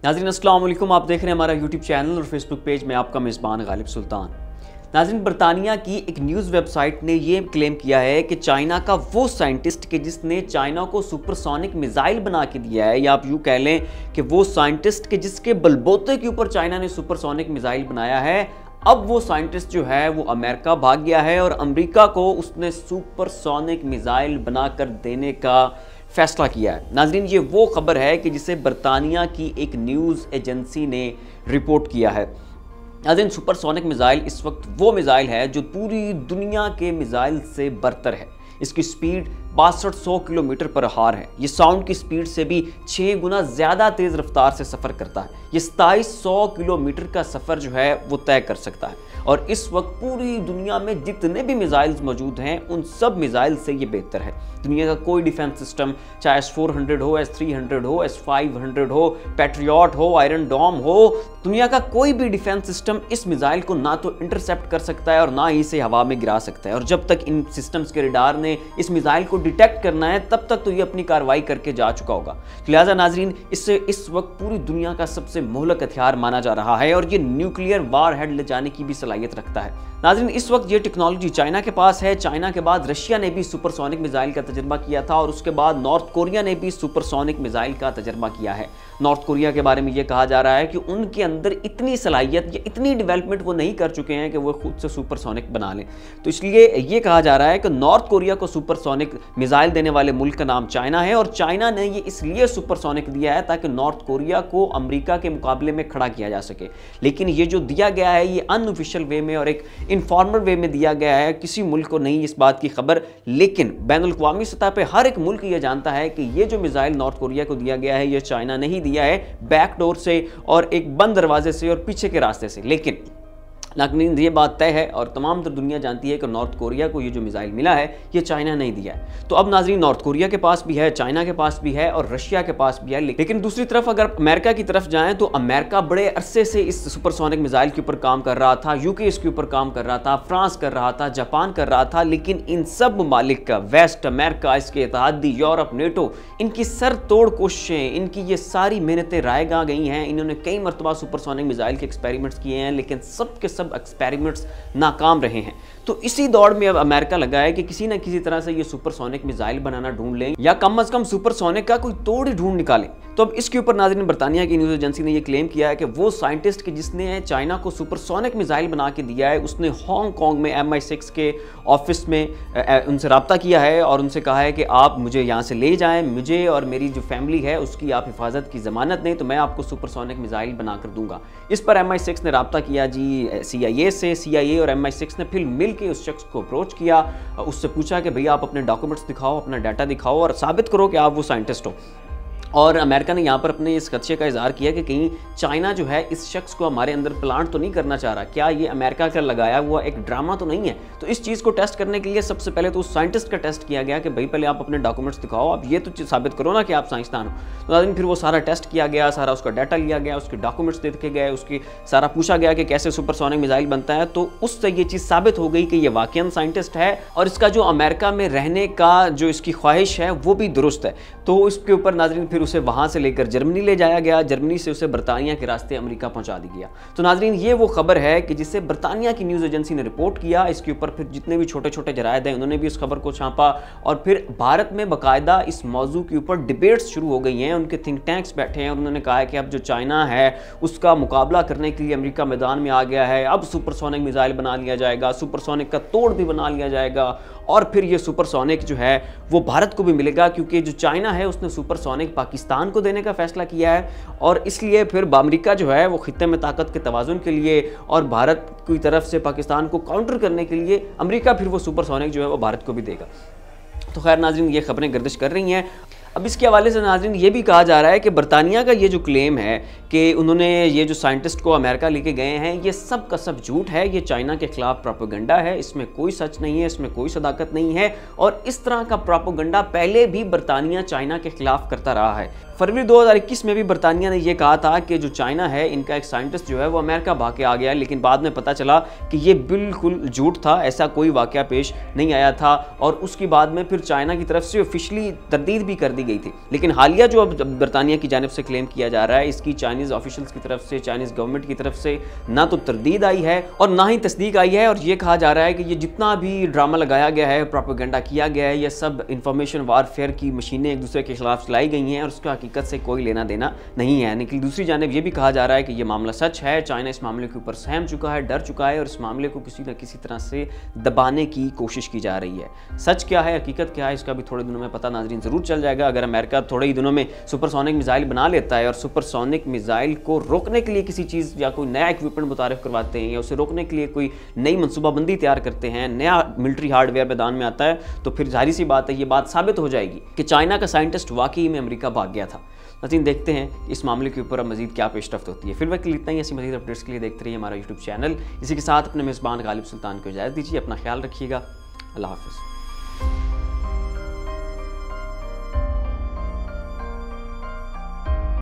नाज़रीन अस्सलाम वालेकुम, आप देख रहे हैं हमारा यूट्यूब चैनल और फेसबुक पेज में आपका मेज़बान गालिब सुल्तान। नाज़रीन, बरतानिया की एक न्यूज़ वेबसाइट ने ये क्लेम किया है कि चाइना का वो साइंटिस्ट कि जिसने चाइना को सुपरसोनिक मिसाइल बना के दिया है, या आप यूँ कह लें कि वो साइंटिस्ट कि जिसके बलबूते के ऊपर चाइना ने सुपरसोनिक मिसाइल बनाया है, अब वो साइंटिस्ट जो है वो अमेरिका भाग गया है और अमेरिका को उसने सुपरसोनिक मिसाइल बनाकर देने का फैसला किया है। नाज़रीन, ये वो खबर है कि जिसे बरतानिया की एक न्यूज़ एजेंसी ने रिपोर्ट किया है। नाज़रीन, सुपरसोनिक मिसाइल इस वक्त वो मिसाइल है जो पूरी दुनिया के मिसाइल से बरतर है। इसकी स्पीड 6200 किलोमीटर पर आवर है। ये साउंड की स्पीड से भी 6 गुना ज़्यादा तेज़ रफ्तार से सफ़र करता है। ये 2700 किलोमीटर का सफ़र जो है वो तय कर सकता है और इस वक्त पूरी दुनिया में जितने भी मिसाइल्स मौजूद हैं उन सब मिसाइल से ये बेहतर है। दुनिया का कोई डिफेंस सिस्टम, चाहे S-400 हो, S-300 हो, S-500 हो, पैट्रियट हो, आयरन डोम हो, दुनिया का कोई भी डिफेंस सिस्टम इस मिसाइल को ना तो इंटरसेप्ट कर सकता है और ना ही इसे हवा में गिरा सकता है। और जब तक इन सिस्टम्स के रडार ने इस मिसाइल को डिटेक्ट करना है तब तक तो ये अपनी कार्रवाई करके जा चुका होगा। लिहाजा नाजरीन, इससे इस वक्त पूरी दुनिया का सबसे मोहलक हथियार माना जा रहा है और ये न्यूक्लियर वार हेड ले जाने की भी सलाहियत रखता है। नाजरीन, इस वक्त ये टेक्नोलॉजी चाइना के पास है। चाइना के बाद रशिया ने भी सुपरसोनिक मिसाइल का तजर्बा किया था और उसके बाद नॉर्थ कोरिया ने भी सुपरसोनिक मिसाइल का तजर्बा किया है। नॉर्थ कोरिया के बारे में ये कहा जा रहा है कि उनके अंदर इतनी सलाहियत या इतनी डेवलपमेंट वो नहीं कर चुके हैं कि वो खुद से सुपरसोनिक बना लें। तो इसलिए ये कहा जा रहा है कि नॉर्थ कोरिया को सुपरसोनिक मिसाइल देने वाले मुल्क का नाम चाइना है और चाइना ने ये इसलिए सुपरसोनिक दिया है ताकि नॉर्थ कोरिया को अमेरिका के मुकाबले में खड़ा किया जा सके। लेकिन ये जो दिया गया है ये अनऑफिशियल वे में और एक इनफॉर्मल वे में दिया गया है। किसी मुल्क को नहीं इस बात की खबर, लेकिन बैनुल-अक़वामी सतह पर हर एक मुल्क ये जानता है कि ये जो मिसाइल नॉर्थ कोरिया को दिया गया है ये चाइना नहीं दिया है, बैकडोर से और एक बंद दरवाजे से और पीछे के रास्ते से। लेकिन ये बात तय है और तमाम तर दुनिया जानती है कि नॉर्थ कोरिया को ये जो मिसाइल मिला है ये चाइना नहीं दिया है। तो अब नाज़रीन, नॉर्थ कोरिया के पास भी है, चाइना के पास भी है और रशिया के पास भी है। लेकिन दूसरी तरफ अगर अमेरिका की तरफ जाएं तो अमेरिका बड़े अरसे से इस सुपरसोनिक मिसाइल के ऊपर काम कर रहा था। यूके इसके ऊपर काम कर रहा था, फ्रांस कर रहा था, जापान कर रहा था। लेकिन इन सब ममालिक का, वेस्ट अमेरिका, इसके इत्तेहादी, यूरोप, नेटो, इनकी सर तोड़ कोशिशें, इनकी ये सारी मेहनतें रायगा गई हैं। इन्होंने कई मरतबा सुपरसोनिक मिसाइल के एक्सपेरिमेंट्स किए हैं लेकिन सब के सब एक्सपेरिमेंट्स नाकाम रहे हैं। तो इसी दौड़ में अब अमेरिका लगा है कि किसी न किसी तरह से ये सुपरसोनिक मिसाइल बनाना ढूंढ लें या कम से कम सुपरसोनिक का कोई तोड़ ही ढूंढ निकालें। तो अब इसके ऊपर नाज़रीन, बरतानिया की न्यूज़ एजेंसी ने यह क्लेम किया है कि वो साइंटिस्ट कि जिसने चाइना को सुपरसोनिक मिसाइल बना के दिया है उसने हांगकांग में MI6 के ऑफिस में उनसे रब्ता किया है और उनसे कहा है कि आप मुझे यहाँ से ले जाएं, मुझे और मेरी जो फैमिली है उसकी आप हिफाजत की ज़मानत दें तो मैं आपको सुपरसोनिक मिसाइल बना कर दूंगा। इस पर MI6 ने रब्ता किया जी CIA से। CIA और MI6 ने फिर मिल के उस शख्स को अप्रोच किया, उससे पूछा कि भैया आप अपने डॉक्यूमेंट्स दिखाओ, अपना डाटा दिखाओ और साबित करो कि आप वो साइंटिस्ट हो। और अमेरिका ने यहाँ पर अपने इस खदशे का इजहार किया कि कहीं चाइना जो है इस शख्स को हमारे अंदर प्लांट तो नहीं करना चाह रहा, क्या ये अमेरिका का लगाया हुआ एक ड्रामा तो नहीं है। तो इस चीज़ को टेस्ट करने के लिए सबसे पहले तो उस साइंटिस्ट का टेस्ट किया गया कि भाई पहले आप अपने डॉक्यूमेंट्स दिखाओ, आप ये तो साबित करो ना कि आप साइंसदान हो। तो नाज़रीन, फिर वो सारा टेस्ट किया गया, सारा उसका डाटा लिया गया, उसके डॉक्यूमेंट्स देखे गए, उसकी सारा पूछा गया कि कैसे सुपरसोनिक मिसाइल बनता है। तो उससे ये चीज़ साबित हो गई कि ये वाकई साइंटिस्ट है और इसका जो अमेरिका में रहने का जो इसकी ख्वाहिश है वो भी दुरुस्त है। तो इसके ऊपर नाज़रीन फिर उसे वहाँ से लेकर जर्मनी ले जाया गया, जर्मनी से उसे बरतानिया के रास्ते अमेरिका पहुंचा दिया गया। तो नाजरीन, ये वो खबर है कि जिसे बरतानिया की न्यूज़ एजेंसी ने रिपोर्ट किया। इसके ऊपर फिर जितने भी छोटे छोटे जरायद हैं उन्होंने भी इस खबर को छापा और फिर भारत में बाकायदा इस मौजू के ऊपर डिबेट्स शुरू हो गई हैं। उनके थिंक टैंक्स बैठे हैं और उन्होंने कहा है कि अब जो चाइना है उसका मुकाबला करने के लिए अमेरिका मैदान में आ गया है। अब सुपरसोनिक मिसाइल बना लिया जाएगा, सुपरसोनिक का तोड़ भी बना लिया जाएगा और फिर ये सुपरसोनिक जो है वो भारत को भी मिलेगा, क्योंकि जो चाइना है उसने सुपरसोनिक पाकिस्तान को देने का फैसला किया है और इसलिए फिर अमेरिका जो है वो खित्ते में ताकत के तवाज़ुन के लिए और भारत की तरफ से पाकिस्तान को काउंटर करने के लिए अमेरिका फिर वो सुपरसोनिक जो है वो भारत को भी देगा। तो खैर नाज़रीन, ये खबरें गर्दिश कर रही हैं। अब इसके हवाले से नाज़रीन ये भी कहा जा रहा है कि बरतानिया का ये जो क्लेम है कि उन्होंने ये जो साइंटिस्ट को अमेरिका लेके गए हैं ये सब का सब झूठ है, ये चाइना के खिलाफ प्रोपेगेंडा है, इसमें कोई सच नहीं है, इसमें कोई सदाकत नहीं है। और इस तरह का प्रोपेगेंडा पहले भी बरतानिया चाइना के खिलाफ करता रहा है। फरवरी 2021 में भी बरतानिया ने यह कहा था कि जो चाइना है इनका एक साइंटिस्ट जो है वो अमेरिका भाग के आ गया, लेकिन बाद में पता चला कि ये बिल्कुल झूठ था, ऐसा कोई वाकया पेश नहीं आया था। और उसके बाद में फिर चाइना की तरफ से ऑफिशियली तरदीद भी कर दी गई थी। लेकिन हालिया जो अब बरतानिया की जानिब से क्लेम किया जा रहा है, इसकी चाइनीज़ ऑफिशियल्स की तरफ से, चाइनीज़ गवर्नमेंट की तरफ से ना तो तरदीद आई है और ना ही तस्दीक आई है। और ये कहा जा रहा है कि ये जितना भी ड्रामा लगाया गया है, प्रोपेगेंडा किया गया है, ये सब इंफॉर्मेशन वारफेयर की मशीनें एक दूसरे के खिलाफ चलाई गई हैं और उसका हकीकत से कोई लेना देना नहीं है। लेकिन दूसरी जानिब ये भी कहा जा रहा है कि ये मामला सच है, चाइना इस मामले के ऊपर सहम चुका है, डर चुका है और इस मामले को किसी न किसी तरह से दबाने की कोशिश की जा रही है। सच क्या है, हकीकत क्या है, इसका भी थोड़े दिनों में पता नाज़रीन ज़रूर चल जाएगा। अगर अमेरिका थोड़े ही दिनों में सुपरसोनिक मिसाइल बना लेता है और सुपरसोनिक मिसाइल को रोकने के लिए किसी चीज़ या कोई नया इक्विपमेंट मुतारिफ करवाते हैं या उसे रोकने के लिए कोई नई मनसूबाबंदी तैयार करते हैं, नया मिलिट्री हार्डवेयर मैदान में आता है, तो फिर जाहिर सी बात है ये बात साबित हो जाएगी कि चाइना का साइंटिस्ट वाकई में अमेरिका भाग गया था। नाज़रीन देखते हैं इस मामले के ऊपर अब मज़ीद क्या पेशरफ्त होती है। फिर वक्त इतना ही, ऐसी मज़ीद अपडेट्स के लिए देखते रहिए हमारा यूट्यूब चैनल। इसी के साथ अपने मेज़बान गालिब सुल्तान को इजाज़त दीजिए। अपना ख्याल रखिएगा। अल्लाह हाफ़िज़।